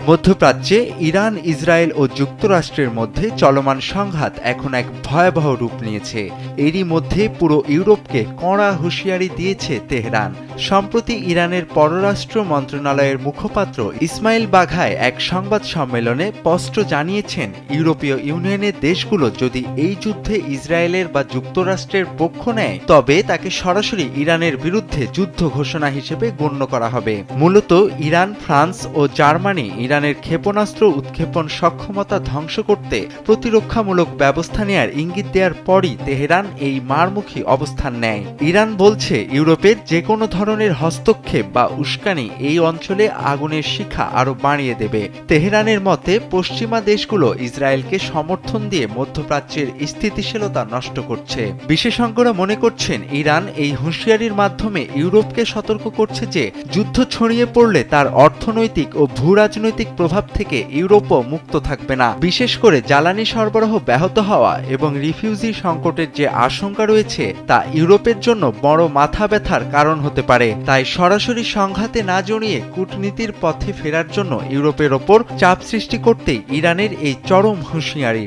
মধ্যপ্রাচ্যে Iran, Israel ও যুক্তরাষ্ট্রের মধ্যে চলমান সংঘাত এখন এক ভয়াবহ রূপ নিয়েছে। এরই মধ্যে পুরো ইউরোপকে কড়া হুঁশিয়ারি দিয়েছে তেহরান। সম্প্রতি ইরানের পররাষ্ট্র মন্ত্রণালয়ের মুখপাত্র ইসমাইল বাঘাই এক সংবাদ সম্মেলনে স্পষ্ট জানিয়েছেন, ইউরোপীয় ইউনিয়নের দেশগুলো যদি এই যুদ্ধে ইসরায়েলের বা যুক্তরাষ্ট্রের পক্ষ নেয়, তবে তাকে সরাসরি ইরানের বিরুদ্ধে যুদ্ধ ঘোষণা হিসেবে গণ্য করা হবে। মূলত ইরান, ফ্রান্স ও জার্মানি ইরানের ক্ষেপণাস্ত্র উৎক্ষেপণ সক্ষমতা ধ্বংস করতে প্রতিরক্ষামূলক ব্যবস্থা নেয়ার ইঙ্গিত দেওয়ার পরই তেহরান এই মারমুখী অবস্থান নেয়। ইরান বলছে, ইউরোপের যে কোনো ধরনের হস্তক্ষেপ বা উস্কানি এই অঞ্চলে আগুনের শিখা আরও বাড়িয়ে দেবে। তেহরানের মতে, পশ্চিমা দেশগুলো ইসরায়েলকে সমর্থন দিয়ে মধ্যপ্রাচ্যের স্থিতিশীলতা নষ্ট করছে। বিশেষজ্ঞরা মনে করছেন, ইরান এই হুঁশিয়ারির মাধ্যমে ইউরোপকে সতর্ক করছে যে যুদ্ধ ছড়িয়ে পড়লে তার অর্থনৈতিক ও ভূরাজনৈতিক প্রভাব থেকে ইউরোপও মুক্ত থাকবে না। বিশেষ করে জ্বালানি সরবরাহ ব্যাহত হওয়া এবং রিফিউজি সংকটের যে আশঙ্কা রয়েছে, তা ইউরোপের জন্য বড় মাথা ব্যথার কারণ হতে পারে। তাই সরাসরি সংঘাতে না জড়িয়ে কূটনীতির পথে ফেরার জন্য ইউরোপের ওপর চাপ সৃষ্টি করতেই ইরানের এই চরম হুঁশিয়ারি।